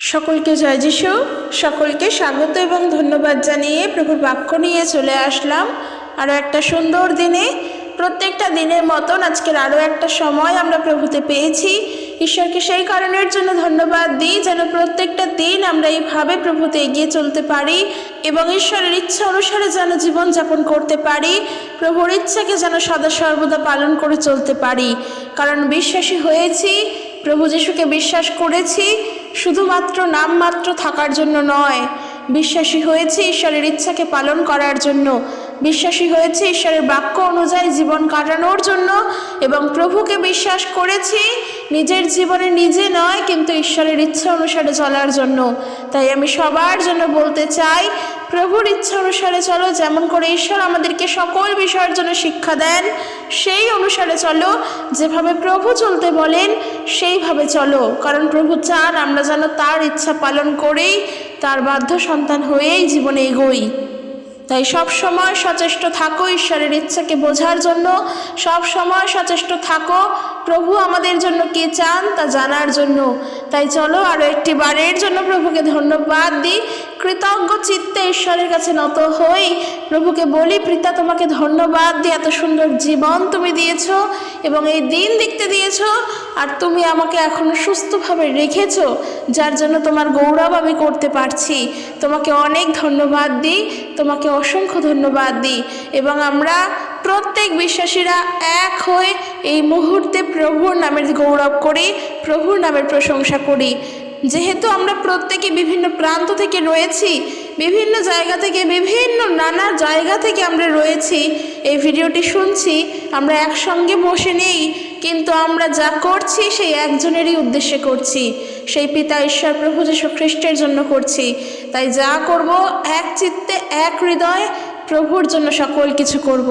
সকলকে জয় যিশু। সকলকে স্বাগত এবং ধন্যবাদ জানিয়ে প্রভুর বাক্য নিয়ে চলে আসলাম আরও একটা সুন্দর দিনে। প্রত্যেকটা দিনের মতন আজকের আরও একটা সময় আমরা প্রভুতে পেয়েছি। ঈশ্বরকে সেই কারণের জন্য ধন্যবাদ দিই যেন প্রত্যেকটা দিন আমরা এইভাবে প্রভুতে এগিয়ে চলতে পারি এবং ঈশ্বরের ইচ্ছা অনুসারে যেন জীবনযাপন করতে পারি, প্রভুর ইচ্ছাকে যেন সদা সর্বদা পালন করে চলতে পারি। কারণ বিশ্বাসী হয়েছি, প্রভু যিশুকে বিশ্বাস করেছি শুধুমাত্র নামমাত্র থাকার জন্য নয়, বিশ্বাসী হয়েছি ঈশ্বরের ইচ্ছাকে পালন করার জন্য, বিশ্বাসী হয়েছে ঈশ্বরের বাক্য অনুযায়ী জীবন কাটানোর জন্য এবং প্রভুকে বিশ্বাস করেছি নিজের জীবনে নিজে নয় কিন্তু ঈশ্বরের ইচ্ছা অনুসারে চলার জন্য। তাই আমি সবার জন্য বলতে চাই, প্রভুর ইচ্ছা অনুসারে চলো। যেমন করে ঈশ্বর আমাদেরকে সকল বিষয়ের জন্য শিক্ষা দেন সেই অনুসারে চলো, যেভাবে প্রভু চলতে বলেন সেইভাবে চলো। কারণ প্রভু চান আমরা যেন তার ইচ্ছা পালন করেই তার বাধ্য সন্তান হয়েই জীবনে এগোই। তাই সব সময় সচেষ্ট থাকো ঈশ্বরের ইচ্ছাকে বোঝার জন্য, সব সময় সচেষ্ট থাকো প্রভু আমাদের জন্য কি চান তা জানার জন্য। তাই চলো আরও একটি বারের জন্য প্রভুকে ধন্যবাদ দিই, কৃতজ্ঞ চিত্তে ঈশ্বরের কাছে নত হই, প্রভুকে বলি পিতা তোমাকে ধন্যবাদ দিই, এত সুন্দর জীবন তুমি দিয়েছ এবং এই দিন দেখতে দিয়েছ, আর তুমি আমাকে এখনো সুস্থভাবে রেখেছ, যার জন্য তোমার গৌরব আমি করতে পারছি। তোমাকে অনেক ধন্যবাদ দিই, তোমাকে অসংখ্য ধন্যবাদ দিই। এবং আমরা প্রত্যেক বিশ্বাসীরা এক হয়ে এই মুহূর্তে প্রভুর নামের গৌরব করি, প্রভুর নামের প্রশংসা করি। যেহেতু আমরা প্রত্যেকে বিভিন্ন প্রান্ত থেকে রয়েছি, বিভিন্ন জায়গা থেকে, বিভিন্ন নানা জায়গা থেকে আমরা রয়েছি, এই ভিডিওটি শুনছি, আমরা একসঙ্গে বসে নেই, কিন্তু আমরা যা করছি সেই একজনেরই উদ্দেশ্যে করছি, সেই পিতা ঈশ্বর প্রভু যীশু খ্রিস্টের জন্য করছি। তাই যা করব এক চিত্তে এক হৃদয়ে প্রভুর জন্য সকল কিছু করব।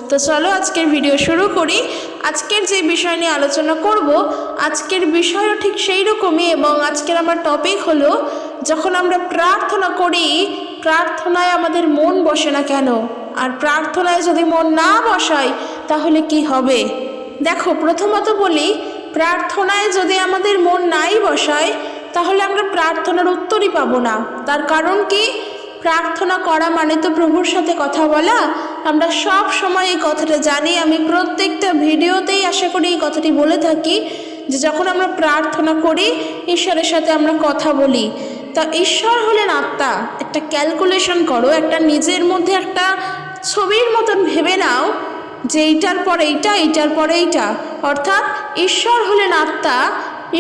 তো চলো আজকের ভিডিও শুরু করি। আজকের যে বিষয় নিয়ে আলোচনা করব, আজকের বিষয়ও ঠিক সেই রকমই এবং আজকের আমার টপিক হলো, যখন আমরা প্রার্থনা করি প্রার্থনায় আমাদের মন বসে না কেন, আর প্রার্থনায় যদি মন না বসায় তাহলে কি হবে। দেখো, প্রথমত বলি, প্রার্থনায় যদি আমাদের মন নাই বসায় তাহলে আমরা প্রার্থনার উত্তরই পাবো না। তার কারণ কি? প্রার্থনা করা মানে তো প্রভুর সাথে কথা বলা। আমরা সব সময় এই কথাটা জানি, আমি প্রত্যেকটা ভিডিওতেই আশা করি এই কথাটি বলে থাকি যে যখন আমরা প্রার্থনা করি ঈশ্বরের সাথে আমরা কথা বলি। তা ঈশ্বর হলেন আত্মা। একটা ক্যালকুলেশন করো, একটা নিজের মধ্যে একটা ছবির মতন ভেবে নাও যে এইটার পর এইটা, এইটার পর এইটা, অর্থাৎ ঈশ্বর হলেন আত্মা।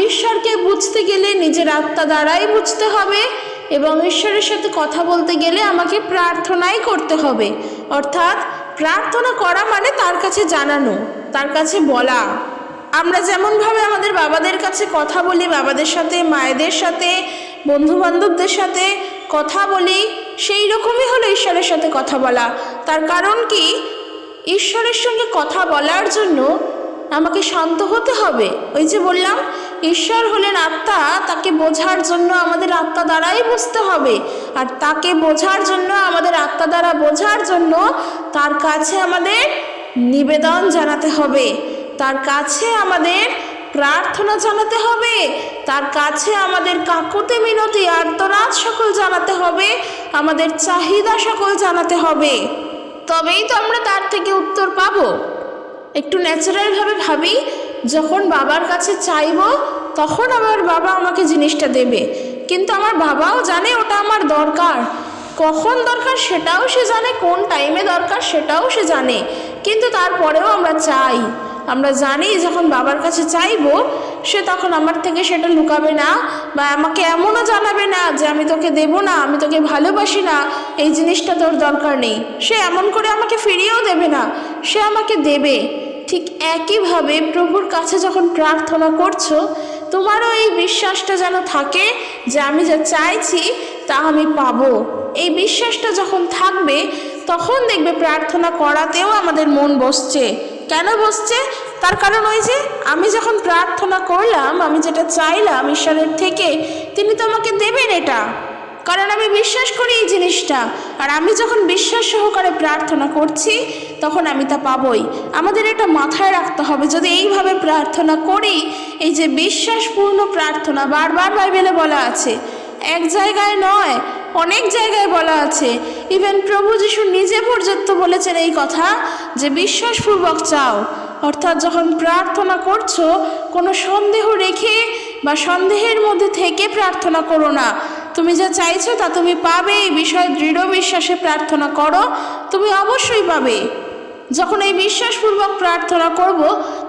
ঈশ্বরকে বুঝতে গেলে নিজের আত্মা দ্বারাই বুঝতে হবে এবং ঈশ্বরের সাথে কথা বলতে গেলে আমাকে প্রার্থনাই করতে হবে। অর্থাৎ প্রার্থনা করা মানে তার কাছে জানানো, তার কাছে বলা। আমরা যেমনভাবে আমাদের বাবাদের কাছে কথা বলি, বাবাদের সাথে, মায়েদের সাথে, বন্ধুবান্ধবদের সাথে কথা বলি, সেই রকমই হলো ঈশ্বরের সাথে কথা বলা। তার কারণ কি? ঈশ্বরের সঙ্গে কথা বলার জন্য আমাকে শান্ত হতে হবে। ওই যে বললাম, ঈশ্বর হলেন আত্মা, তাকে বোঝার জন্য আমাদের আত্মা দ্বারাই বুঝতে হবে, আর তাকে বোঝার জন্য, আমাদের আত্মা দ্বারা বোঝার জন্য তার কাছে আমাদের নিবেদন জানাতে হবে, তার কাছে আমাদের প্রার্থনা জানাতে হবে, তার কাছে আমাদের কাকুতি মিনতি আর্তনাদ সকল জানাতে হবে, আমাদের চাহিদা সকল জানাতে হবে। তবেই তো আমরা তার থেকে উত্তর পাবো। একটু ন্যাচারালভাবে ভাবি, যখন বাবার কাছে চাইবো তখন আমার বাবা আমাকে জিনিসটা দেবে, কিন্তু আমার বাবাও জানে ওটা আমার দরকার, কখন দরকার সেটাও সে জানে, কোন টাইমে দরকার সেটাও সে জানে, কিন্তু তারপরেও আমরা চাই। আমরা জানি যখন বাবার কাছে চাইবো সে তখন আমার থেকে সেটা লুকাবে না, বা আমাকে এমনও জানাবে না যে আমি তোকে দেবো না, আমি তোকে ভালোবাসি না, এই জিনিসটা তোর দরকার নেই। সে এমন করে আমাকে ফিরিয়েও দেবে না, সে আমাকে দেবে। ঠিক একইভাবে প্রভুর কাছে যখন প্রার্থনা করছো, তোমারও এই বিশ্বাসটা যেন থাকে যে আমি যা চাইছি তা আমি পাবো। এই বিশ্বাসটা যখন থাকবে তখন দেখবে প্রার্থনা করাতেও আমাদের মন বসছে। কেন বসছে? তার কারণ ওই যে আমি যখন প্রার্থনা করলাম, আমি যেটা চাইলাম ঈশ্বরের থেকে, তিনি তো আমাকে দেবেন এটা, কারণ আমি বিশ্বাস করি এই জিনিসটা। আর আমি যখন বিশ্বাস সহকারে প্রার্থনা করছি তখন আমি তা পাবই। আমাদের এটা মাথায় রাখতে হবে। যদি এইভাবে প্রার্থনা করি, এই যে বিশ্বাসপূর্ণ প্রার্থনা, বারবার বাইবেলে বলা আছে এক জায়গায় নয়, অনেক জায়গায় বলা আছে। ইভেন প্রভু যিশু নিজে পর্যন্ত বলেছেন এই কথা যে বিশ্বাসপূর্বক চাও। অর্থাৎ যখন প্রার্থনা করছো কোনো সন্দেহ রেখে বা সন্দেহের মধ্যে থেকে প্রার্থনা করো না। তুমি যা চাইছো তা তুমি পাবে, এই বিষয়ে দৃঢ় বিশ্বাসে প্রার্থনা করো, তুমি অবশ্যই পাবে। যখন এই বিশ্বাসপূর্বক প্রার্থনা করব,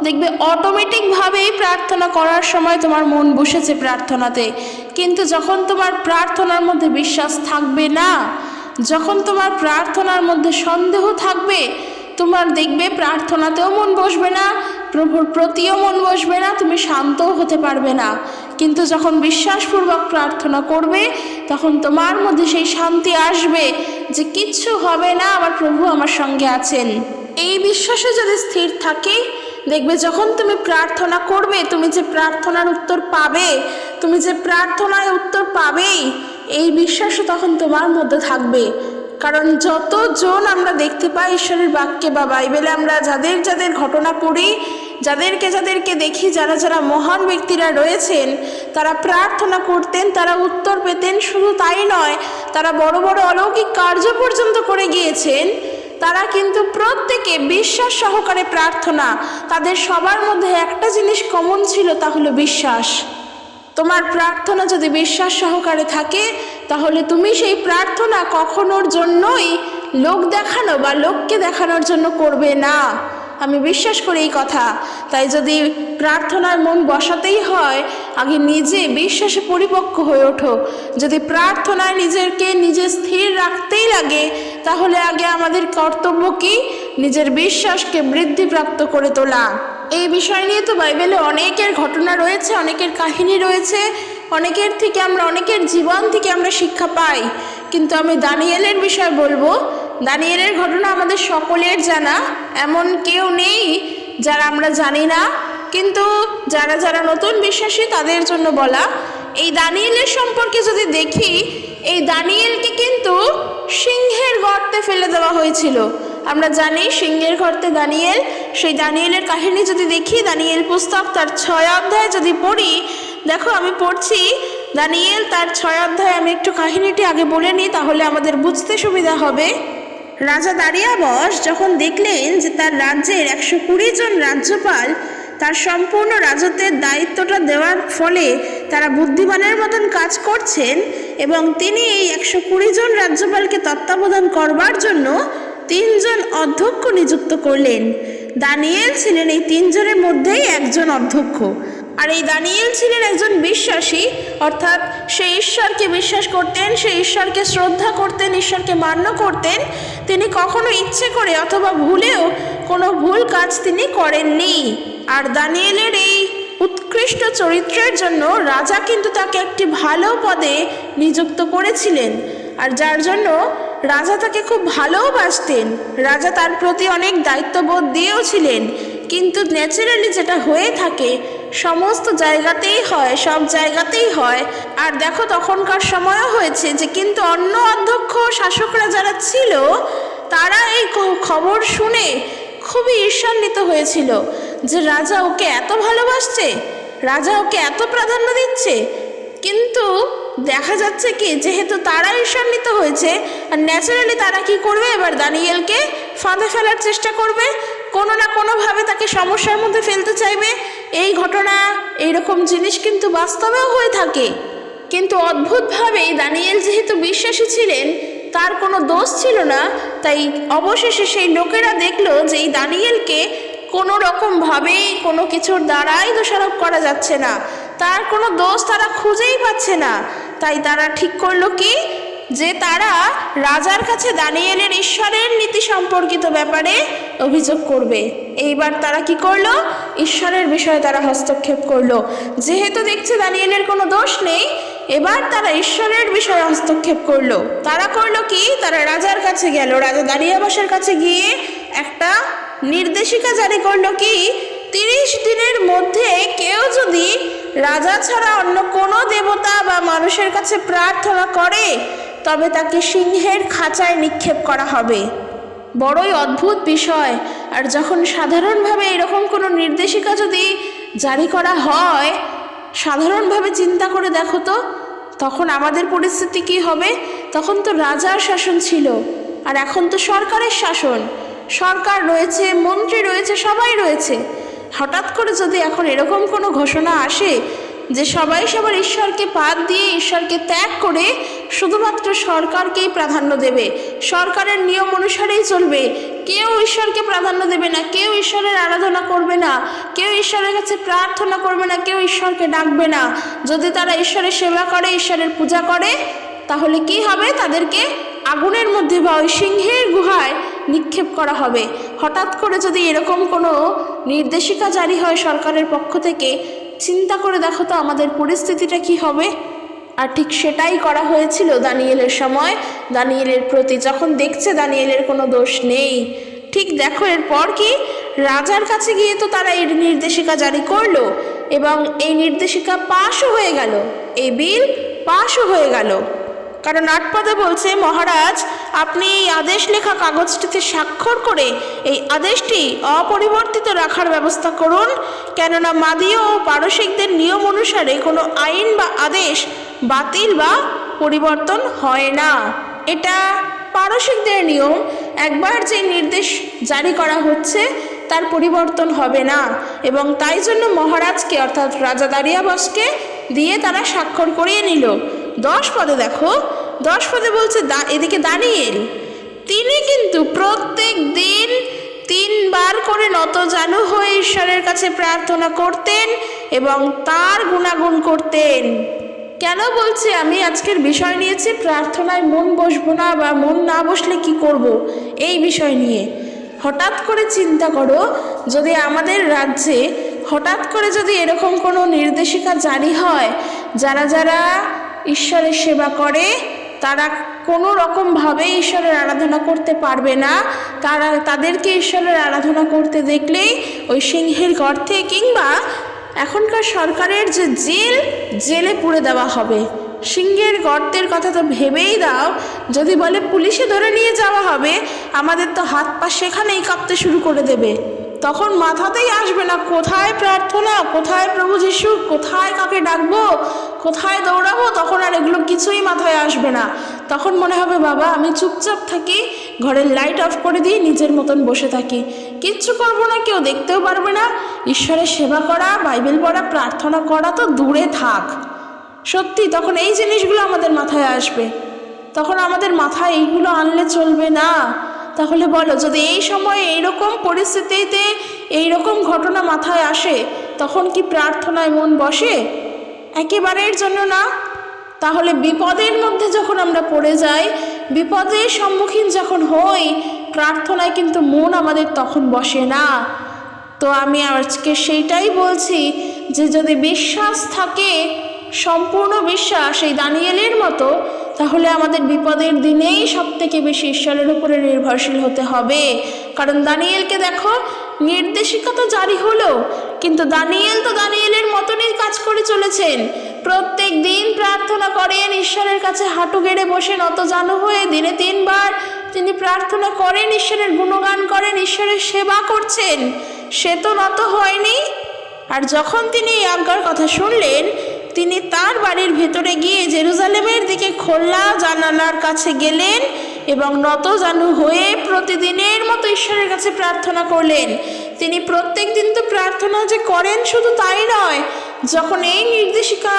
দেখবে অটোমেটিকভাবেই প্রার্থনা করার সময় তোমার মন বসেছে প্রার্থনাতে। কিন্তু যখন তোমার প্রার্থনার মধ্যে বিশ্বাস থাকবে না, যখন তোমার প্রার্থনার মধ্যে সন্দেহ থাকবে, তোমার দেখবে প্রার্থনাতেও মন বসবে না, প্রভুর প্রতিও মন বসবে না, তুমি শান্তও হতে পারবে না। কিন্তু যখন বিশ্বাসপূর্বক প্রার্থনা করবে, তখন তোমার মধ্যে সেই শান্তি আসবে যে কিচ্ছু হবে না, আমার প্রভু আমার সঙ্গে আছেন। এই বিশ্বাসে যদি স্থির থাকে, দেখবে যখন তুমি প্রার্থনা করবে, তুমি যে প্রার্থনার উত্তর পাবে, তুমি যে প্রার্থনায় উত্তর পাবেই, এই বিশ্বাসও তখন তোমার মধ্যে থাকবে। কারণ যতজন আমরা দেখতে পাই ঈশ্বরের বাক্যে বা বাইবেলে, আমরা যাদের যাদের ঘটনা পড়ি, যাদেরকে দেখি, যারা যারা মহান ব্যক্তিরা রয়েছেন, তারা প্রার্থনা করতেন, তারা উত্তর পেতেন। শুধু তাই নয়, তারা বড় বড় অলৌকিক কার্য পর্যন্ত করে গিয়েছেন। তারা কিন্তু প্রত্যেকে বিশ্বাস সহকারে প্রার্থনা, তাদের সবার মধ্যে একটা জিনিস কমন ছিল, তা হলো বিশ্বাস। তোমার প্রার্থনা যদি বিশ্বাস সহকারে থাকে, তাহলে তুমি সেই প্রার্থনা কখনোর জন্যই লোক দেখানো বা লোককে দেখানোর জন্য করবে না। আমি বিশ্বাস করি এই কথা। তাই যদি প্রার্থনায় মন বসাতেই হয়, আগে নিজে বিশ্বাসে পরিপক্ক হয়ে ওঠো। যদি প্রার্থনায় নিজে স্থির রাখতেই লাগে, তাহলে আগে আমাদের কর্তব্য কি? নিজের বিশ্বাসকে বৃদ্ধিপ্রাপ্ত করে তোলা। এই বিষয় নিয়ে তো বাইবেলে অনেকের ঘটনা রয়েছে, অনেকের কাহিনী রয়েছে, অনেকের থেকে আমরা, অনেকের জীবন থেকে আমরা শিক্ষা পাই। কিন্তু আমি দানিয়েলের বিষয় বলবো। দানিয়েলের ঘটনা আমাদের সকলের জানা, এমন কেউ নেই যারা আমরা জানি না। কিন্তু যারা যারা নতুন বিশ্বাসী তাদের জন্য বলা। এই দানিয়েলের সম্পর্কে যদি দেখি, এই দানিয়েলকে কিন্তু সিংহের গর্তে ফেলে দেওয়া হয়েছিল। আমরা জানি সিংহের গর্তে দানিয়েল। সেই দানিয়েলের কাহিনী যদি দেখি, দানিয়েল পুস্তক তার 6 অধ্যায় যদি পড়ি, দেখো আমি পড়ছি দানিয়েল তার 6 অধ্যায়। আমি একটু কাহিনীটি আগে বলে নিই, তাহলে আমাদের বুঝতে সুবিধা হবে। রাজা দারিয়াবশ যখন দেখলেন যে তার রাজ্যের 120 জন রাজ্যপাল তার সম্পূর্ণ রাজত্বের দায়িত্বটা দেওয়ার ফলে তারা বুদ্ধিমানের মতন কাজ করছেন, এবং তিনি এই 120 জন রাজ্যপালকে তত্ত্বাবধান করবার জন্য 3 জন অধ্যক্ষ নিযুক্ত করলেন। দানিয়েল ছিলেন এই 3 জনের মধ্যেই একজন অধ্যক্ষ। আর এই দানিয়েল ছিলেন একজন বিশ্বাসী, অর্থাৎ সে ঈশ্বরকে বিশ্বাস করতেন, সে ঈশ্বরকে শ্রদ্ধা করতেন, ঈশ্বরকে মান্য করতেন। তিনি কখনো ইচ্ছে করে অথবা ভুলেও কোনো ভুল কাজ তিনি করেননি। আর দানিয়েলের এই উৎকৃষ্ট চরিত্রের জন্য রাজা কিন্তু তাকে একটি ভালো পদে নিযুক্ত করেছিলেন, আর যার জন্য রাজা তাকে খুব ভালোবাসতেন। রাজা তার প্রতি অনেক দায়িত্ববোধ দিয়েও ছিলেন। কিন্তু ন্যাচারালি যেটা হয়ে থাকে, সমস্ত জায়গাতেই হয়, সব জায়গাতেই হয়। আর দেখো তখনকার সময়ও হয়েছে যে কিন্তু অন্য অধ্যক্ষ শাসকরা যারা ছিল, তারা এই খবর শুনে খুবই ঈর্ষান্বিত হয়েছিল যে রাজা ওকে এত ভালোবাসছে, রাজা ওকে এত প্রাধান্য দিচ্ছে। কিন্তু দেখা যাচ্ছে কি, যেহেতু তারা ঈর্ষান্বিত হয়েছে, আর ন্যাচারালি তারা কি করবে, এবার দানিয়েলকে ফাঁদে ফেলার চেষ্টা করবে, কোনো না কোনোভাবে তাকে সমস্যার মধ্যে ফেলতে চাইবে। এই ঘটনা, এইরকম জিনিস কিন্তু বাস্তবেও হয়ে থাকে। কিন্তু অদ্ভুতভাবে দানিয়েল যেহেতু বিশ্বাসী ছিলেন, তার কোনো দোষ ছিল না, তাই অবশেষে সেই লোকেরা দেখলো যে এই দানিয়েলকে কোনো রকমভাবেই কোনো কিছুর দ্বারাই দোষারোপ করা যাচ্ছে না, তার কোনো দোষ তারা খুঁজেই পাচ্ছে না। তাই তারা ঠিক করলো কি, যে তারা রাজার কাছে দানিয়েলের ঈশ্বরের নীতি সম্পর্কিত ব্যাপারে অভিযোগ করবে। এইবার তারা কি করলো, ঈশ্বরের বিষয়ে তারা হস্তক্ষেপ করলো। যেহেতু দেখছে দানিয়েলের কোনো দোষ নেই, এবার তারা ঈশ্বরের বিষয়ে হস্তক্ষেপ করলো। তারা করলো কি, তারা রাজার কাছে গেল, রাজা দারিয়াবশের কাছে গিয়ে একটা নির্দেশিকা জারি করলো কি, 30 দিনের মধ্যে কেউ যদি রাজা ছাড়া অন্য কোনো দেবতা বা মানুষের কাছে প্রার্থনা করে, তবে তাকে সিংহের খাঁচায় নিক্ষেপ করা হবে। বড়ই অদ্ভুত বিষয়। আর যখন সাধারণভাবে এরকম কোনো নির্দেশিকা যদি জারি করা হয়, সাধারণভাবে চিন্তা করে দেখো তো, তখন আমাদের পরিস্থিতি কি হবে? তখন তো রাজার শাসন ছিল, আর এখন তো সরকারের শাসন। সরকার রয়েছে, মন্ত্রী রয়েছে, সবাই রয়েছে। হঠাৎ করে যদি এখন এরকম কোনো ঘোষণা আসে যে সবাই সবার ঈশ্বরকে বাদ দিয়ে, ঈশ্বরকে ত্যাগ করে শুধুমাত্র সরকারকেই প্রাধান্য দেবে, সরকারের নিয়ম অনুসারেই চলবে, কেউ ঈশ্বরকে প্রাধান্য দেবে না, কেউ ঈশ্বরের আরাধনা করবে না, কেউ ঈশ্বরের কাছে প্রার্থনা করবে না, কেউ ঈশ্বরকে ডাকবে না, যদি তারা ঈশ্বরের সেবা করে, ঈশ্বরের পূজা করে, তাহলে কি হবে? তাদেরকে আগুনের মধ্যে বা ওই সিংহের গুহায় নিক্ষেপ করা হবে। হঠাৎ করে যদি এরকম কোনো নির্দেশিকা জারি হয় সরকারের পক্ষ থেকে, চিন্তা করে দেখো তো আমাদের পরিস্থিতিটা কি হবে। আর ঠিক সেটাই করা হয়েছিল দানিয়েলের সময়। দানিয়েলের প্রতি যখন দেখছে দানিয়েলের কোনো দোষ নেই, ঠিক দেখো এরপর কি, রাজার কাছে গিয়ে তো তারা এই নির্দেশিকা জারি করলো এবং এই নির্দেশিকা পাশও হয়ে গেল, এই বিল পাশও হয়ে গেল। কারণ 8 পদে বলছে, মহারাজ আপনি এই আদেশ লেখা কাগজটিতে স্বাক্ষর করে এই আদেশটি অপরিবর্তিত রাখার ব্যবস্থা করুন, কেননা মাদীয় ও পারসিকদের নিয়ম অনুসারে কোনো আইন বা আদেশ বাতিল বা পরিবর্তন হয় না। এটা পারসিকদের নিয়ম, একবার যে নির্দেশ জারি করা হচ্ছে তার পরিবর্তন হবে না, এবং তাই জন্য মহারাজকে অর্থাৎ রাজা দারিয়াবসকে দিয়ে তারা স্বাক্ষর করিয়ে নিল। 10 পদে দেখো, 10 পদে বলছে এদিকে দানিয়েল তিনি কিন্তু প্রত্যেক দিন 3 বার করে নতজানু হয়ে ঈশ্বরের কাছে প্রার্থনা করতেন এবং তার গুণাগুণ করতেন। কেন বলছি আমি আজকের বিষয় নিয়েছি প্রার্থনায় মন বসবো না, বা মন না বসলে কি করব, এই বিষয় নিয়ে। হঠাৎ করে চিন্তা করো, যদি আমাদের রাজ্যে হঠাৎ করে যদি এরকম কোনো নির্দেশিকা জারি হয়, যারা যারা ঈশ্বরের সেবা করে তারা কোনো রকমভাবে ঈশ্বরের আরাধনা করতে পারবে না, তাদেরকে ঈশ্বরের আরাধনা করতে দেখলেই ওই সিংহের গর্তে কিংবা এখনকার সরকারের যে জেলে পুরে দেওয়া হবে। সিংহের গর্তের কথা তো ভেবেই দাও, যদি বলে পুলিশে ধরে নিয়ে যাওয়া হবে, আমাদের তো হাত পা সেখানেই কাঁপতে শুরু করে দেবে। তখন মাথাতেই আসবে না কোথায় প্রার্থনা, কোথায় প্রভু যিশু, কোথায় কাকে ডাকবো, কোথায় দৌড়াবো, তখন আর এগুলো কিছুই মাথায় আসবে না। তখন মনে হবে বাবা আমি চুপচাপ থাকি, ঘরের লাইট অফ করে দিয়ে নিজের মতন বসে থাকি, কিচ্ছু করবো না, কেউ দেখতেও পারবে না। ঈশ্বরের সেবা করা, বাইবেল পড়া, প্রার্থনা করা তো দূরে থাক। সত্যি তখন এই জিনিসগুলো আমাদের মাথায় আসবে, তখন আমাদের মাথায় এইগুলো আনলে চলবে না। তাহলে বলো, যদি এই সময়ে এইরকম পরিস্থিতিতে এইরকম ঘটনা মাথায় আসে, তখন কি প্রার্থনায় মন বসে? একেবারের জন্য না। তাহলে বিপদের মধ্যে যখন আমরা পড়ে যাই, বিপদের সম্মুখীন যখন হই, প্রার্থনায় কিন্তু মন আমাদের তখন বসে না। তো আমি আজকে সেইটাই বলছি যে যদি বিশ্বাস থাকে, সম্পূর্ণ বিশ্বাস এই দানিয়েলের মতো, তাহলে আমাদের বিপদের দিনেই সবথেকে বেশি ঈশ্বরের উপরে নির্ভরশীল হতে হবে। কারণ দানিয়েলকে দেখো, নির্দেশিকা তো জারি হলো, কিন্তু দানিয়েল তো দানিয়েলের মতনই কাজ করে চলেছেন। প্রত্যেক দিন প্রার্থনা করেন, ঈশ্বরের কাছে হাঁটু গেড়ে বসে নতজানু হয়ে দিনে 3 বার তিনি প্রার্থনা করেন, ঈশ্বরের গুণগান করেন, ঈশ্বরের সেবা করছেন। সে তো নত হয়নি। আর যখন তিনি এই আজ্ঞার কথা শুনলেন, তিনি তার বাড়ির ভেতরে গিয়ে জেরুজালেমের দিকে খোলা জানালার কাছে গেলেন এবং নতজানু হয়ে প্রতিদিনের মতো ঈশ্বরের কাছে প্রার্থনা করলেন। তিনি প্রত্যেক দিন তো প্রার্থনা যে করেন শুধু তাই নয়, যখন এই নির্দেশিকা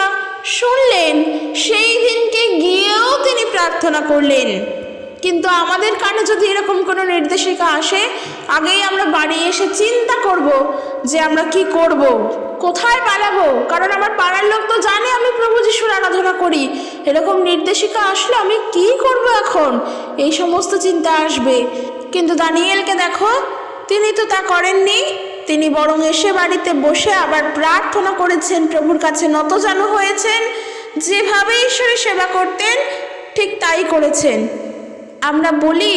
শুনলেন সেই দিনকে গিয়েও তিনি প্রার্থনা করলেন। কিন্তু আমাদের কানে যদি এরকম কোনো নির্দেশিকা আসে, আগেই আমরা বাড়ি এসে চিন্তা করব যে আমরা কি করব, কোথায় পালাবো, কারণ আমার পাড়ার লোক তো জানে আমি প্রভু যিশুর আরাধনা করি। এরকম নির্দেশিকা আসলে আমি কি করব এখন, এই সমস্ত চিন্তা আসবে। কিন্তু দানিয়েলকে দেখো, তিনি তো তা করেননি। তিনি বরং এসে বাড়িতে বসে আবার প্রার্থনা করেছেন, প্রভুর কাছে নতজানু হয়েছেন, যেভাবে ঈশ্বরের সেবা করতেন ঠিক তাই করেছেন। আমরা বলি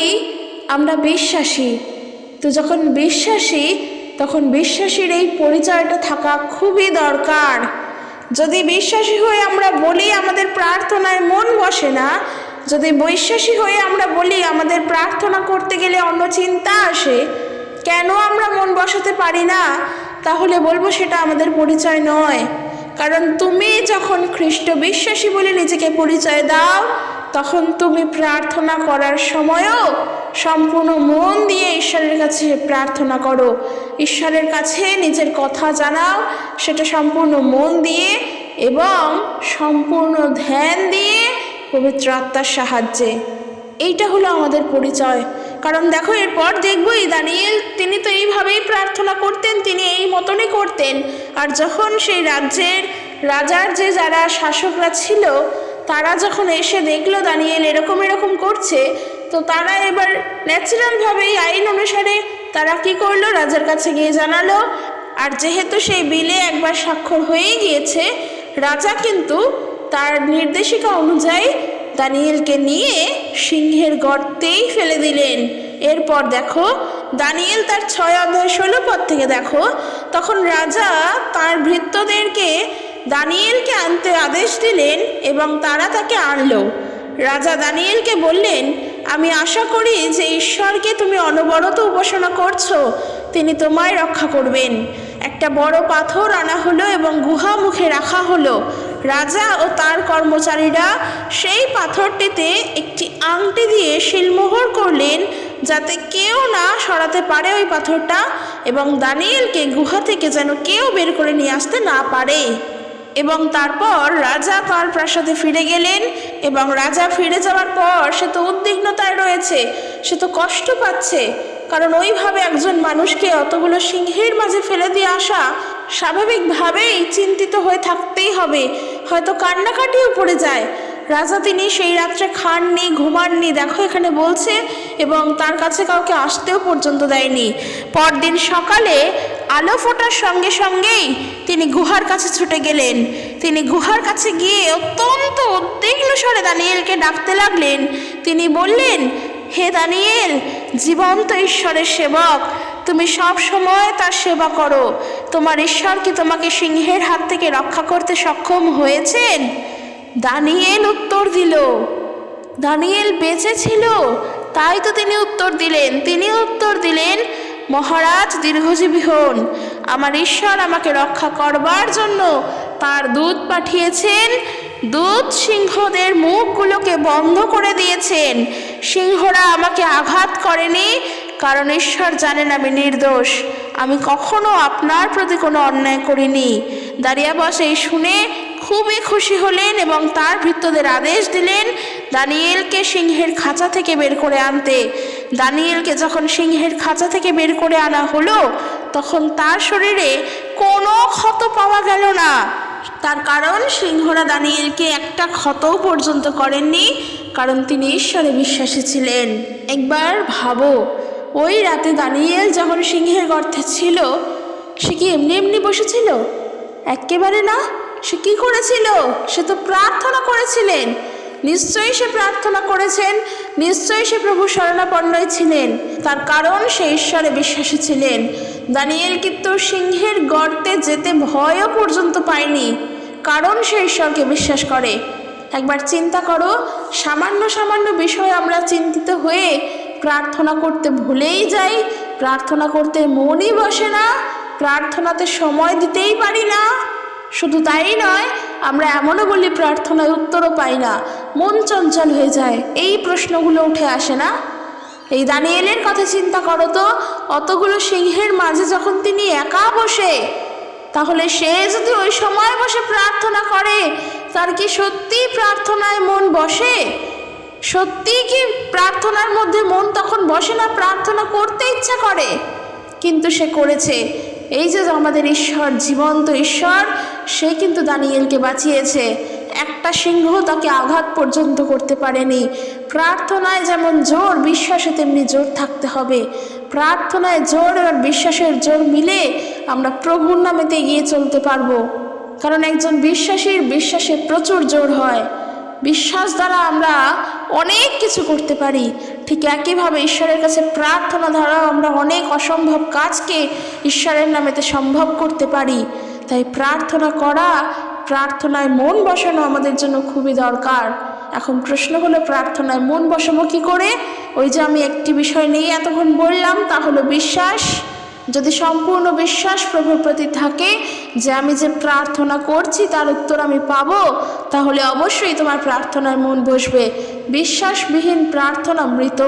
আমরা বিশ্বাসী, তো যখন বিশ্বাসী তখন বিশ্বাসীর এই পরিচয়টা থাকা খুবই দরকার। যদি বিশ্বাসী হয়ে আমরা বলি আমাদের প্রার্থনায় মন বসে না, যদি বিশ্বাসী হয়ে আমরা বলি আমাদের প্রার্থনা করতে গেলে অন্য চিন্তা আসে, কেন আমরা মন বসাতে পারি না, তাহলে বলবো সেটা আমাদের পরিচয় নয়। কারণ তুমি যখন খ্রিস্ট বিশ্বাসী বলে নিজেকে পরিচয় দাও, তখন তুমি প্রার্থনা করার সময়ও সম্পূর্ণ মন দিয়ে ঈশ্বরের কাছে প্রার্থনা করো। ঈশ্বরের কাছে নিজের কথা জানাও, সেটা সম্পূর্ণ মন দিয়ে এবং সম্পূর্ণ ধ্যান দিয়ে পবিত্র আত্মার সাহায্যে। এইটা হলো আমাদের পরিচয়। কারণ দেখো, এরপর দেখবই দানিয়েল তিনি তো এইভাবেই প্রার্থনা করতেন, তিনি এই মতনই করতেন। আর যখন সেই রাজার যে যারা শাসকরা ছিল, তারা যখন এসে দেখলো দানিয়েল এরকম করছে, তো তারা এবার ন্যাচারালভাবেই আইন অনুসারে তারা কি করলো, রাজার কাছে গিয়ে জানালো। আর যেহেতু সেই বিলে একবার স্বাক্ষর হয়েই গিয়েছে, রাজা কিন্তু তার নির্দেশিকা অনুযায়ী দানিয়েলকে নিয়ে সিংহের গর্তেই ফেলে দিলেন। এরপর দেখো দানিয়েল তার 6 অধ্যায় 16 পদ থেকে দেখো, তখন রাজা তার ভৃত্যদেরকে দানিয়েলকে আনতে আদেশ দিলেন এবং তারা তাকে আনলো। রাজা দানিয়েলকে বললেন, আমি আশা করি যে ঈশ্বরকে তুমি অনবরত উপাসনা করছো, তিনি তোমায় রক্ষা করবেন। একটা বড় পাথর আনা হলো এবং গুহা মুখে রাখা হলো। রাজা ও তার কর্মচারীরা সেই পাথরটিতে একটি আংটি দিয়ে শিলমোহর করলেন, যাতে কেউ না সরাতে পারে ওই পাথরটা, এবং দানিয়েলকে গুহা থেকে যেন কেউ বের করে নিয়ে আসতে না পারে। এবং তারপর রাজা তার প্রাসাদে ফিরে গেলেন। এবং রাজা ফিরে যাওয়ার পর সে তো উদ্বিগ্নতায় রয়েছে, সে তো কষ্ট পাচ্ছে। কারণ ওইভাবে একজন মানুষকে অতগুলো সিংহের মাঝে ফেলে দিয়ে আসা, স্বাভাবিকভাবেই চিন্তিত হয়ে থাকতেই হবে, হয়তো কান্নাকাটিও পড়ে যায়। রাজা তিনি সেই রাত্রে খাননি, ঘুমাননি, দেখো এখানে বলছে, এবং তার কাছে কাউকে আসতেও পর্যন্ত দেয়নি। পরদিন সকালে আলো ফোটার সঙ্গে সঙ্গেই তিনি গুহার কাছে ছুটে গেলেন। তিনি গুহার কাছে গিয়ে অত্যন্ত উদ্বিগ্ন স্বরে দানিয়েলকে ডাকতে লাগলেন। তিনি বললেন, হে দানিয়েল, জীবন্ত ঈশ্বরের সেবক, তুমি সব সময় তার সেবা করো। তোমার ঈশ্বর কি তোমাকে সিংহের হাত থেকে রক্ষা করতে সক্ষম হয়েছেন? দানিয়েল উত্তর দিল, দানিয়েল বেঁচে ছিল, তাই তো তিনি উত্তর দিলেন। তিনি উত্তর দিলেন, মহারাজ দীর্ঘজীবী হন। আমার ঈশ্বর আমাকে রক্ষা করবার জন্য তার দূত পাঠিয়েছেন। দূত সিংহদের মুখগুলোকে বন্ধ করে দিয়েছেন। সিংহরা আমাকে আঘাত করেনি, কারণ ঈশ্বর জানেন আমি নির্দোষ। আমি কখনো আপনার প্রতি কোনো অন্যায় করিনি। দারিয়াবাস এই শুনে খুবই খুশি হলেন এবং তার ভৃত্যদের আদেশ দিলেন দানিয়েলকে সিংহের খাঁচা থেকে বের করে আনতে। দানিয়েলকে যখন সিংহের খাঁচা থেকে বের করে আনা হলো, তখন তার শরীরে কোনো ক্ষত পাওয়া গেল না। তার কারণ সিংহরা দানিয়েলকে একটা ক্ষতও পর্যন্ত করেননি, কারণ তিনি ঈশ্বরে বিশ্বাসী ছিলেন। একবার ভাবো, ওই রাতে দানিয়েল যখন সিংহের গর্তে ছিল, সে কি এমনি এমনি বসেছিল? একেবারে না। সে কি করেছিল? সে তো প্রার্থনা করেছিলেন। নিশ্চয়ই সে প্রার্থনা করেছেন, নিশ্চয়ই সে প্রভু শরণাপন্নই ছিলেন। তার কারণ সে ঈশ্বরে বিশ্বাসী ছিলেন। দানিয়েল কিন্তু সিংহের গর্তে যেতে ভয়ও পর্যন্ত পায়নি, কারণ সে ঈশ্বরকে বিশ্বাস করে। একবার চিন্তা করো, সামান্য সামান্য বিষয়ে আমরা চিন্তিত হয়ে প্রার্থনা করতে ভুলেই যাই, প্রার্থনা করতে মনই বসে না, প্রার্থনাতে সময় দিতেই পারি না। শুধু তাই নয়, আমরা এমনও বলি প্রার্থনায় উত্তরও পাই না, মন চঞ্চল হয়ে যায়। এই প্রশ্নগুলো উঠে আসে না? এই দানিয়েলের কথা চিন্তা করো তো, অতগুলো সিংহের মাঝে যখন তিনি একা বসে, তাহলে সে যদি ওই সময় বসে প্রার্থনা করে, তার কি সত্যি প্রার্থনায় মন বসে? সত্যি কি প্রার্থনার মধ্যে মন তখন বসে না? প্রার্থনা করতে ইচ্ছা করে, কিন্তু সে করেছে। এই যে আমাদের ঈশ্বর, জীবন্ত ঈশ্বর, সে কিন্তু দানিয়েলকে বাঁচিয়েছে। একটা সিংহ তাকে আঘাত পর্যন্ত করতে পারেনি। প্রার্থনায় যেমন জোর, বিশ্বাসে তেমনি জোর থাকতে হবে। প্রার্থনায় জোর আর বিশ্বাসের জোর মিলে আমরা প্রভুর নামেতে এগিয়ে চলতে পারবো। কারণ একজন বিশ্বাসে প্রচুর জোর হয়। বিশ্বাস দ্বারা আমরা অনেক কিছু করতে পারি। ঠিক একইভাবে ঈশ্বরের কাছে প্রার্থনা দ্বারাও আমরা অনেক অসম্ভব কাজকে ঈশ্বরের নামেতে সম্ভব করতে পারি। তাই প্রার্থনা করা, প্রার্থনায় মন বসানো আমাদের জন্য খুবই দরকার। এখন প্রশ্ন হলো, প্রার্থনায় মন বসাবো কি করে? ওই যে আমি একটি বিষয় নিয়ে এতক্ষণ বললাম, তা হলো বিশ্বাস। যদি সম্পূর্ণ বিশ্বাস প্রভুর প্রতি থাকে যে আমি যে প্রার্থনা করছি তার উত্তর আমি পাবো, তাহলে অবশ্যই তোমার প্রার্থনায় মন বসবে। বিশ্বাসবিহীন প্রার্থনা মৃত,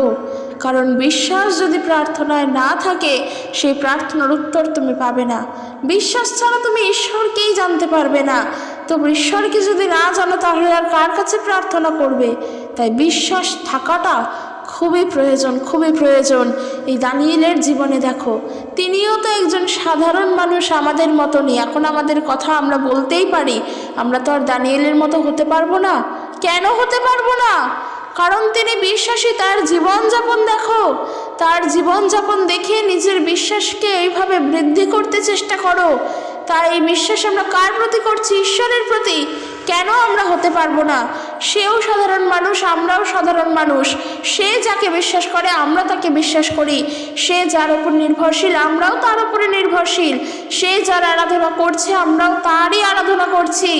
কারণ বিশ্বাস যদি প্রার্থনায় না থাকে সেই প্রার্থনার উত্তর তুমি পাবে না। বিশ্বাস ছাড়া তুমি ঈশ্বরকেই জানতে পারবে না। তো ঈশ্বরকে যদি না জানো তাহলে আর কার কাছে প্রার্থনা করবে? তাই বিশ্বাস থাকাটা খুবই প্রয়োজন, খুবই প্রয়োজন। এই দানিয়েলের জীবনে দেখো, তিনিও তো একজন সাধারণ মানুষ আমাদের মতনই। এখন আমাদের কথা আমরা বলতেই পারি, আমরা তো আর দানিয়েলের মতো হতে পারবো না। কেন হতে পারবো না? কারণ তিনি বিশ্বাসী। তার জীবনযাপন দেখো, তার জীবনযাপন দেখে নিজের বিশ্বাসকে এইভাবে বৃদ্ধি করতে চেষ্টা করো। তাই এই বিশ্বাস আমরা কার প্রতি করছি? ঈশ্বরের প্রতি। কেন আমরা হতে পারবো না? সেও সাধারণ মানুষ, আমরাও সাধারণ মানুষ। সে যাকে বিশ্বাস করে আমরা তাকে বিশ্বাস করি। সে যার উপর নির্ভরশীল আমরাও তার উপরে নির্ভরশীল। সে যার আরাধনা করছে আমরাও তারই আরাধনা করছি।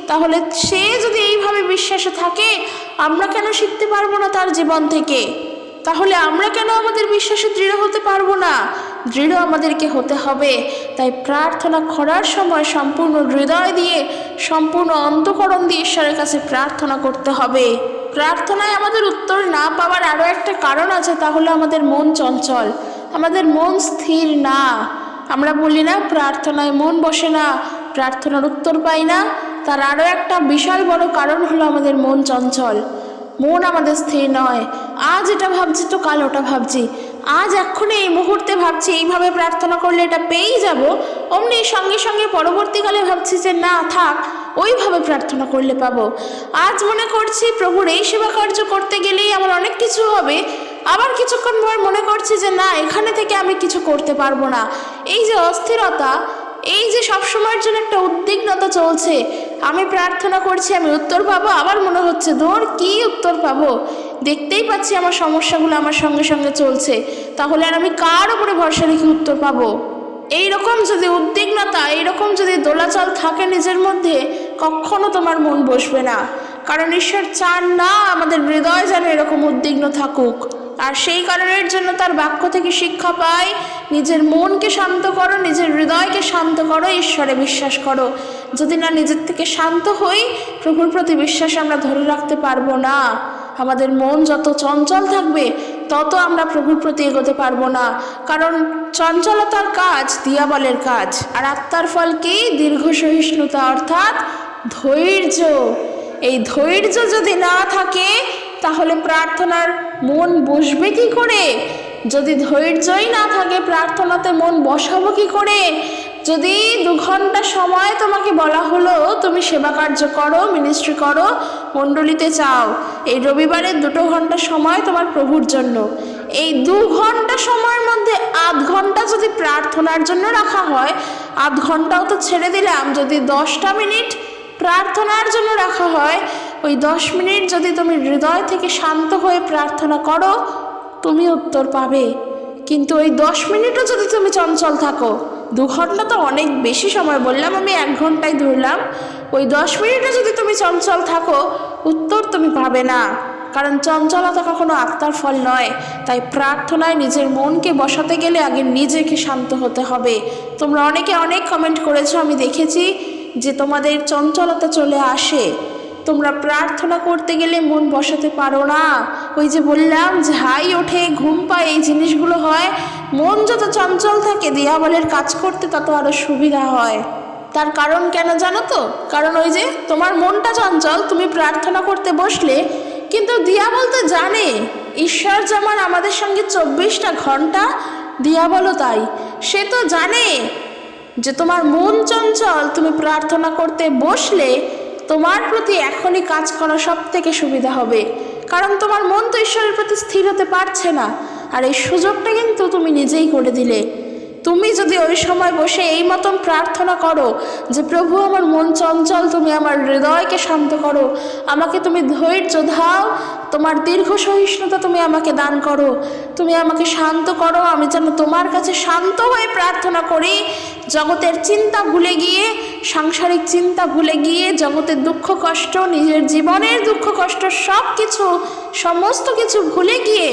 তাহলে সে যদি এইভাবে বিশ্বাসে থাকে, আমরা কেন শিখতে পারবো না তার জীবন থেকে? তাহলে আমরা কেন আমাদের বিশ্বাসে দৃঢ় হতে পারবো না? দৃঢ় আমাদেরকে হতে হবে। তাই প্রার্থনা করার সময় সম্পূর্ণ হৃদয় দিয়ে, সম্পূর্ণ অন্তঃকরণ দিয়ে ঈশ্বরের কাছে প্রার্থনা করতে হবে। প্রার্থনায় আমাদের উত্তর না পাওয়ার আরও একটা কারণ আছে, তাহলে আমাদের মন চঞ্চল, আমাদের মন স্থির না। আমরা বলি না প্রার্থনায় মন বসে না, প্রার্থনার উত্তর পাই না। তার আরও একটা বিশাল বড় কারণ হলো আমাদের মন চঞ্চল। মন আমাদের স্থির নয়। আজ এটা ভাবছি তো কাল ওটা ভাবছি, আজ এক্ষুনি এই মুহূর্তে ভাবছি এইভাবে প্রার্থনা করলে এটা পেয়েই যাব, অমনি সঙ্গে সঙ্গে পরবর্তীকালে ভাবছি যে না থাক, ওইভাবে প্রার্থনা করলে পাবো। আজ মনে করছি প্রভুর এই সেবা কার্য করতে গেলেই আমার অনেক কিছু হবে, আবার কিছুক্ষণ পর মনে করছি যে না এখানে থেকে আমি কিছু করতে পারবো না। এই যে অস্থিরতা, এই যে সবসময়ের জন্য একটা উদ্বিগ্নতা চলছে, আমি প্রার্থনা করছি আমি উত্তর পাবো, আবার মনে হচ্ছে ধর কি উত্তর পাবো, দেখতেই পাচ্ছি আমার সমস্যাগুলো আমার সঙ্গে সঙ্গে চলছে, তাহলে আর আমি কার উপরে ভরসা রেখে উত্তর পাবো? এইরকম যদি উদ্বিগ্নতা, এইরকম যদি দোলাচল থাকে নিজের মধ্যে, কখনো তোমার মন বসবে না। কারণ ঈশ্বর চান না আমাদের হৃদয় যেন এরকম উদ্বিগ্ন থাকুক। আর সেই কারণের জন্য তার বাক্য থেকে শিক্ষা পাই, নিজের মনকে শান্ত করো, নিজের হৃদয়কে শান্ত করো, ঈশ্বরে বিশ্বাস করো। যদি না নিজের থেকে শান্ত হই, প্রভুর প্রতি বিশ্বাস আমরা ধরে রাখতে পারবো না। আমাদের মন যত চঞ্চল থাকবে তত আমরা প্রভুর প্রতি এগোতে পারবো না। কারণ চঞ্চলতার কাজ দিয়াবলের কাজ, আর আত্মার ফল কি? দীর্ঘ সহিষ্ণুতা, অর্থাৎ ধৈর্য। এই ধৈর্য যদি না থাকে তাহলে প্রার্থনার মন বসবে কি করে? যদি ধৈর্যই না থাকে প্রার্থনাতে মন বসাবো কি করে? যদি 2 ঘন্টা সময় তোমাকে বলা হলো তুমি সেবা কার্য করো, মিনিস্ট্রি করো, মণ্ডলীতে চাও, এই রবিবারে 2 ঘন্টা সময় তোমার প্রভুর জন্য, এই 2 ঘন্টা সময়ের মধ্যে 1/2 ঘন্টা যদি প্রার্থনার জন্য রাখা হয়, 1/2 ঘন্টাও তো ছেড়ে দিলাম, যদি 10টা মিনিট প্রার্থনার জন্য রাখা হয়, ওই 10 মিনিট যদি তুমি হৃদয় থেকে শান্ত হয়ে প্রার্থনা করো, তুমি উত্তর পাবে। কিন্তু ওই 10 মিনিটও যদি তুমি চঞ্চল থাকো, 2 ঘন্টা তো অনেক বেশি সময় বললাম, আমি 1 ঘন্টাই ধরলাম, ওই 10 মিনিটে যদি তুমি চঞ্চল থাকো, উত্তর তুমি পাবে না। কারণ চঞ্চলতা কখনো আত্মার ফল নয়। তাই প্রার্থনায় নিজের মনকে বসাতে গেলে আগে নিজেকে শান্ত হতে হবে। তোমরা অনেকে অনেক কমেন্ট করেছো, আমি দেখেছি যে তোমাদের চঞ্চলতা চলে আসে, তোমরা প্রার্থনা করতে গেলে মন বসাতে পারো না। ওই যে বললাম যে হাই ওঠে, ঘুম পায়, এই জিনিসগুলো হয়। মন যত চঞ্চল থাকে দিয়াবলের কাজ করতে তত আরো সুবিধা হয়। তার কারণ কেন জানো তো? কারণ ওই যে তোমার মনটা চঞ্চল, তুমি প্রার্থনা করতে বসলে, কিন্তু দিয়াবল তো জানে ঈশ্বর যেমন আমাদের সঙ্গে 24টা ঘন্টা, দিয়াবলও তাই। সে তো জানে যে তোমার মন চঞ্চল, তুমি প্রার্থনা করতে বসলে তোমার প্রতি এখনই কাজ করা সব থেকে সুবিধা হবে। কারণ তোমার মন তো ঈশ্বরের প্রতি স্থির হতে পারছে না, আর এই সুযোগটা কিন্তু তুমি নিজেই করে দিলে। তুমি যদি ওই সময় বসে এই মতন প্রার্থনা করো যে প্রভু আমার মন চঞ্চল, তুমি আমার হৃদয়কে শান্ত করো, আমাকে তুমি ধৈর্য দাও, তোমার দীর্ঘ সহিষ্ণুতা তুমি আমাকে দান করো, তুমি আমাকে শান্ত করো, আমি যেন তোমার কাছে শান্ত হয়ে প্রার্থনা করি, জগতের চিন্তা ভুলে গিয়ে, সাংসারিক চিন্তা ভুলে গিয়ে, জগতের দুঃখ কষ্ট, নিজের জীবনের দুঃখ কষ্ট, সমস্ত কিছু ভুলে গিয়ে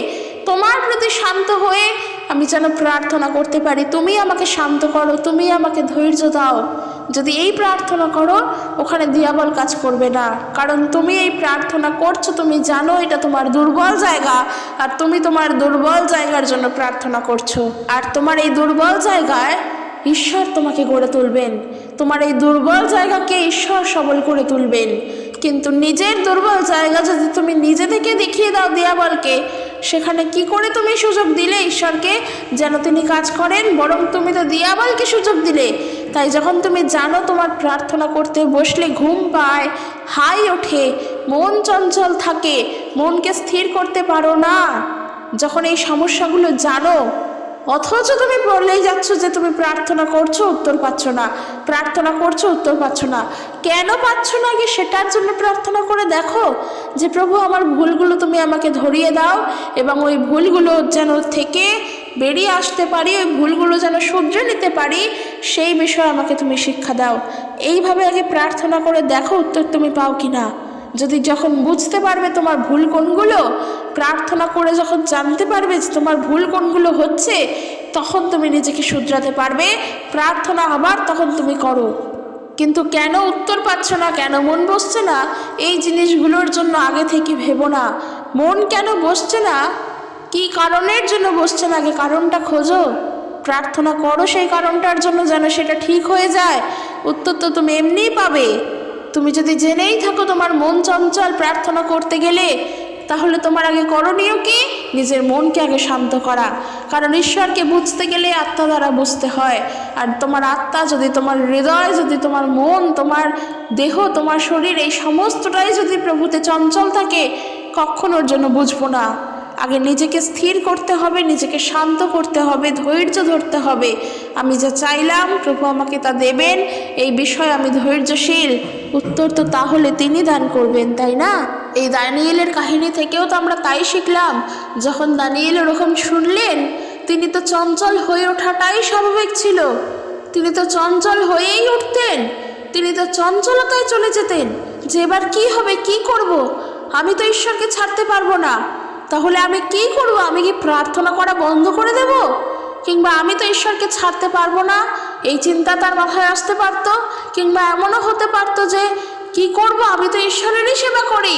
তোমার প্রতি শান্ত হয়ে আমি যেন প্রার্থনা করতে পারি, তুমি আমাকে শান্ত করো, তুমি আমাকে ধৈর্য দাও। যদি এই প্রার্থনা করো, ওখানে দিয়াবল কাজ করবে না, কারণ তুমি এই প্রার্থনা করছো, তুমি জানো এটা তোমার দুর্বল জায়গা, আর তুমি তোমার দুর্বল জায়গার জন্য প্রার্থনা করছো। আর তোমার এই দুর্বল জায়গায় ঈশ্বর তোমাকে গড়ে তুলবেন, তোমার এই দুর্বল জায়গাকে ঈশ্বর সবল করে তুলবেন। কিন্তু নিজের দুর্বল জায়গা যদি তুমি নিজে থেকে দেখিয়ে দাও দিয়াবলকে, সেখানে কি করে তুমি সুযোগ দিলে ঈশ্বরকে যেন তিনি কাজ করেন? বরং তুমি তো দিয়াবলকে সুযোগ দিলে। তাই যখন তুমি জানো তোমার প্রার্থনা করতে বসলে ঘুম পায়, হাই ওঠে, মন চঞ্চল থাকে, মনকে স্থির করতে পারো না, যখন এই সমস্যাগুলো জানো, অথচ তুমি বললেই যাচ্ছ যে তুমি প্রার্থনা করছো উত্তর পাচ্ছ না, প্রার্থনা করছো উত্তর পাচ্ছ না, কেন পাচ্ছ না? আগে সেটার জন্য প্রার্থনা করে দেখো যে প্রভু আমার ভুলগুলো তুমি আমাকে ধরিয়ে দাও, এবং ওই ভুলগুলো যেন থেকে বেরিয়ে আসতে পারি, ওই ভুলগুলো যেন শুধরে নিতে পারি, সেই বিষয়ে আমাকে তুমি শিক্ষা দাও। এইভাবে আগে প্রার্থনা করে দেখো উত্তর তুমি পাও কি না। যদি যখন বুঝতে পারবে তোমার ভুল কোনগুলো, প্রার্থনা করে যখন জানতে পারবে যে তোমার ভুল কোনগুলো হচ্ছে, তখন তুমি নিজেকে শুধরাতে পারবে, প্রার্থনা আবার তখন তুমি করো। কিন্তু কেন উত্তর পাচ্ছ না, কেন মন বসছে না, এই জিনিসগুলোর জন্য আগে থেকে ভেবো না। মন কেন বসছে না, কি কারণের জন্য বসছে না, আগে কারণটা খোঁজো, প্রার্থনা করো সেই কারণটার জন্য, যেন সেটা ঠিক হয়ে যায়। উত্তর তো তুমি এমনিই পাবে। তুমি যদি জেনেই থাকো তোমার মন চঞ্চল প্রার্থনা করতে গেলে, তাহলে তোমার আগে করণীয় কি? নিজের মনকে আগে শান্ত করা। কারণ ঈশ্বরকে বুঝতে গেলে আত্মা দ্বারা বুঝতে হয়। আর তোমার আত্মা যদি, তোমার হৃদয় যদি, তোমার মন, তোমার দেহ, তোমার শরীর, এই সমস্তটাই যদি প্রভুতে চঞ্চল থাকে, কখনোর জন্য বুঝবো না। আগে নিজেকে স্থির করতে হবে, নিজেকে শান্ত করতে হবে, ধৈর্য ধরতে হবে। আমি যা চাইলাম প্রভু আমাকে তা দেবেন, এই বিষয়ে আমি ধৈর্যশীল। উত্তর তো তাহলে তিনি দান করবেন, তাই না? এই দানিয়েলের কাহিনী থেকেও তো আমরা তাই শিখলাম। যখন দানিয়েল ওরকম শুনলেন, তিনি তো চঞ্চল হয়ে ওঠাটাই স্বাভাবিক ছিল, তিনি তো চঞ্চল হয়েই উঠতেন, তিনি তো চঞ্চলতায় চলে যেতেন যে এবার কি হবে, কি করব, আমি তো ঈশ্বরকে ছাড়তে পারবো না, তাহলে আমি কি করব? আমি কি প্রার্থনা করা বন্ধ করে দেব? কিংবা আমি তো ঈশ্বরকে ছাড়তে পারবো না, এই চিন্তা তার মাথায় আসতে পারতো। কিংবা এমনও হতে পারতো যে কি করব, আমি তো ঈশ্বরেরই সেবা করি,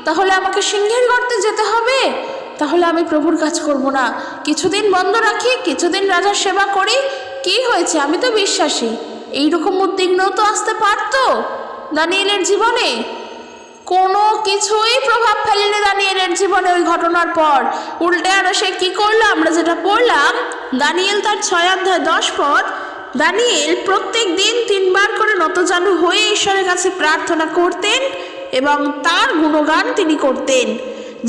তাহলে আমাকে সিংহের গর্তে যেতে হবে, তাহলে আমি প্রভুর কাজ করব না, কিছুদিন বন্ধ রাখি, কিছুদিন রাজার সেবা করি, কি হয়েছে, আমি তো বিশ্বাসী। এইরকম উদ্বিগ্ন তো আসতে পারতো দানিয়েলের জীবনে। কোনো কিছুই প্রভাব ফেলেনি দানিয়েলের জীবনে ওই ঘটনার পর। উল্টে আরো সে কি করলো, আমরা যেটা পড়লাম দানিয়েল তার 6 অধ্যায় 10 পদ, দানিয়েল প্রত্যেক দিন 3 বার করে নতজানু হয়ে ঈশ্বরের কাছে প্রার্থনা করতেন এবং তার গুণগান তিনি করতেন।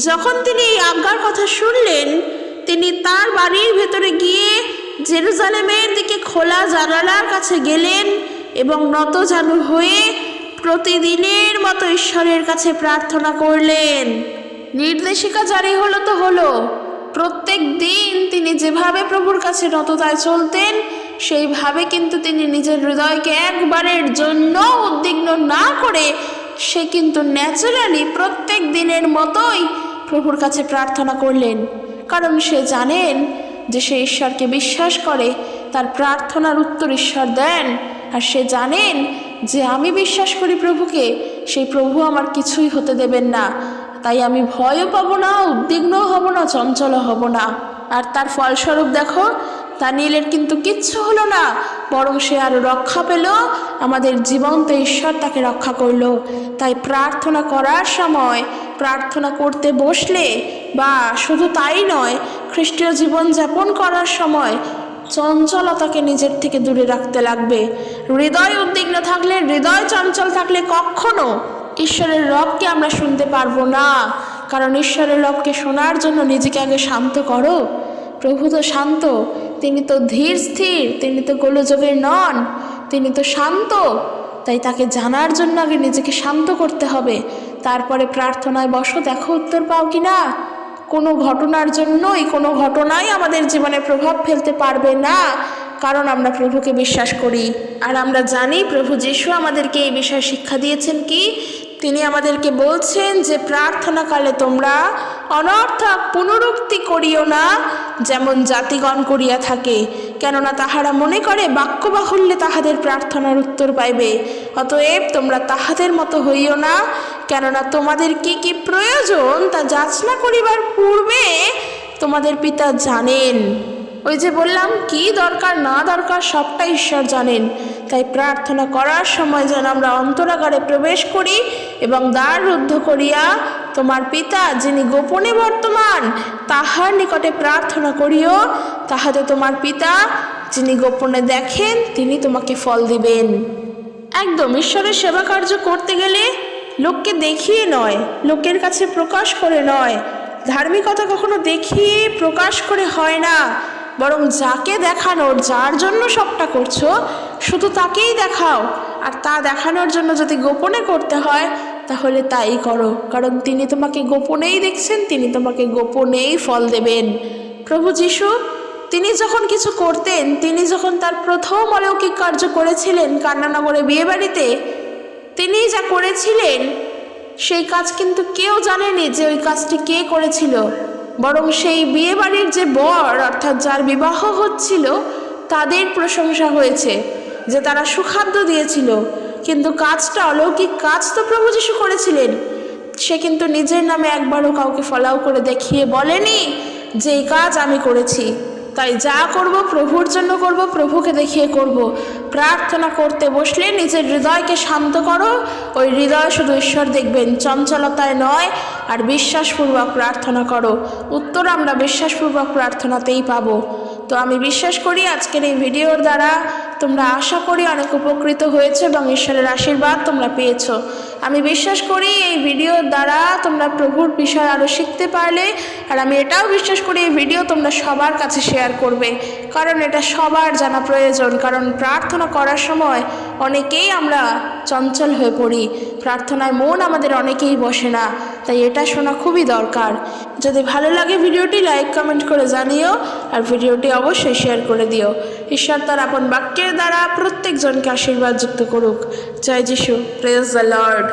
যখন তিনি এই আজ্ঞার কথা শুনলেন, তিনি তার বাড়ির ভেতরে গিয়ে জেরুজালেমের দিকে খোলা জানালার কাছে গেলেন এবং নতজানু হয়ে প্রতিদিনের মতো ঈশ্বরের কাছে প্রার্থনা করলেন। নির্দেশিকা জারি হলো তো হলো, প্রত্যেক দিন তিনি যেভাবে প্রভুর কাছে নততায় চলতেন, সেইভাবে কিন্তু তিনি নিজের হৃদয়কে একবারের জন্য উদ্বিগ্ন না করে সে কিন্তু ন্যাচারালি প্রত্যেক দিনের মতোই প্রভুর কাছে প্রার্থনা করলেন। কারণ সে জানেন যে সে ঈশ্বরকে বিশ্বাস করে, তার প্রার্থনার উত্তর ঈশ্বর দেন। আর সে জানেন যে আমি বিশ্বাস করি প্রভুকে, সেই প্রভু আমার কিছুই হতে দেবেন না, তাই আমি ভয়ও পাবো না, উদ্বিগ্নও হব না, চঞ্চলও হব না। আর তার ফলস্বরূপ দেখো, দানিয়েলের কিন্তু কিচ্ছু হলো না, বরং সে আরও রক্ষা পেল, আমাদের জীবন্ত ঈশ্বর তাকে রক্ষা করলো। তাই প্রার্থনা করার সময়, প্রার্থনা করতে বসলে, বা শুধু তাই নয়, খ্রিস্টীয় জীবন যাপন করার সময় চঞ্চলতাকে নিজের থেকে দূরে রাখতে লাগবে। হৃদয় উদ্বিগ্ন থাকলে, হৃদয় চঞ্চল থাকলে কখনো ঈশ্বরের রবকে আমরা শুনতে পারবো না। কারণ ঈশ্বরের রবকে শোনার জন্য নিজেকে আগে শান্ত করো। প্রভু তো শান্ত, তিনি তো ধীর স্থির, তিনি তো গোলযোগের নন, তিনি তো শান্ত। তাই তাকে জানার জন্য আগে নিজেকে শান্ত করতে হবে, তারপরে প্রার্থনায় বসো, দেখো উত্তর পাও কি না। কোনো ঘটনার জন্যই, কোনো ঘটনাই আমাদের জীবনে প্রভাব ফেলতে পারবে না, কারণ আমরা প্রভুকে বিশ্বাস করি। আর আমরা জানি প্রভু যিশু আমাদেরকে এই বিষয়ে শিক্ষা দিয়েছেন কি, তিনি আমাদেরকে বলছেন যে প্রার্থনাকালে তোমরা অনর্থক পুনরুক্তি করিও না, যেমন জাতিগণ করিয়া থাকে, কেননা তাহারা মনে করে বাক্য বাহুল্যে তাহাদের প্রার্থনার উত্তর পাইবে। অতএব তোমরা তাহাদের মতো হইও না, কেননা তোমাদের কি কি প্রয়োজন তা যাচনা করিবার পূর্বে তোমাদের পিতা জানেন। ওই যে বললাম, কি দরকার না দরকার সবটা ঈশ্বর জানেন। তাই প্রার্থনা করার সময় যেন আমরা অন্তরাগারে প্রবেশ করি এবং দ্বার রুদ্ধ করিয়া তোমার পিতা যিনি গোপনে বর্তমান তাহার নিকটে প্রার্থনা করিও, তাহাতে তোমার পিতা যিনি গোপনে দেখেন তিনি তোমাকে ফল দিবেন। একদম ঈশ্বরের সেবা কার্য করতে গেলে লোককে দেখিয়ে নয়, লোকের কাছে প্রকাশ করে নয়। ধার্মিকতা কখনো দেখিয়ে প্রকাশ করে হয় না, বরং যাকে দেখানোর, যার জন্য সবটা করছো শুধু তাকেই দেখাও। আর তা দেখানোর জন্য যদি গোপনে করতে হয় তাহলে তাই করো, কারণ তিনি তোমাকে গোপনেই দেখছেন, তিনি তোমাকে গোপনেই ফল দেবেন। প্রভু যিশু তিনি যখন কিছু করতেন, তিনি যখন তার প্রথম অলৌকিক কার্য করেছিলেন কান্নানগরে বিয়েবাড়িতে, তিনি যা করেছিলেন সেই কাজ কিন্তু কেউ জানেনি যে ওই কাজটি কে করেছিল, বরং সেই বিয়েবাড়ির যে বর অর্থাৎ যার বিবাহ হচ্ছিল তাদের প্রশংসা হয়েছে যে তারা সুখাদ্য দিয়েছিল। কিন্তু কাজটা, অলৌকিক কাজ তো প্রভু যিশু করেছিলেন, সে কিন্তু নিজের নামে একবারও কাউকে ফলাও করে দেখিয়ে বলেনি যে এই কাজ আমি করেছি। তাই যা করব প্রভুর জন্য করব, প্রভুকে দেখিয়ে করব। প্রার্থনা করতে বসলে নিজের হৃদয়কে শান্ত করো, ওই হৃদয় শুধু ঈশ্বর দেখবেন, চঞ্চলতায় নয়। আর বিশ্বাসপূর্বক প্রার্থনা করো, উত্তর আমরা বিশ্বাসপূর্বক প্রার্থনাতেই পাবো। তো আমি বিশ্বাস করি আজকের এই ভিডিওর দ্বারা তোমরা আশা করি অনেক উপকৃত হয়েছে এবং ঈশ্বরের আশীর্বাদ তোমরা পেয়েছো। আমি বিশ্বাস করি এই ভিডিওর দ্বারা তোমরা প্রভুর বিষয় আরও শিখতে পারলে। আর আমি এটাও বিশ্বাস করি এই ভিডিও তোমরা সবার কাছে শেয়ার করবে, কারণ এটা সবার জানা প্রয়োজন। কারণ প্রার্থনা করার সময় অনেকেই আমরা চঞ্চল হয়ে পড়ি, প্রার্থনায় মন আমাদের অনেকেই বসে না, তাই এটা শোনা খুবই দরকার। যদি ভালো লাগে ভিডিওটি লাইক কমেন্ট করে জানিও, আর ভিডিওটি অবশ্যই শেয়ার করে দিও। ঈশ্বর তার আপন বাক্যের দ্বারা প্রত্যেকজনকে আশীর্বাদ যুক্ত করুক। জয় যিশু, প্রেজ দ্য লর্ড।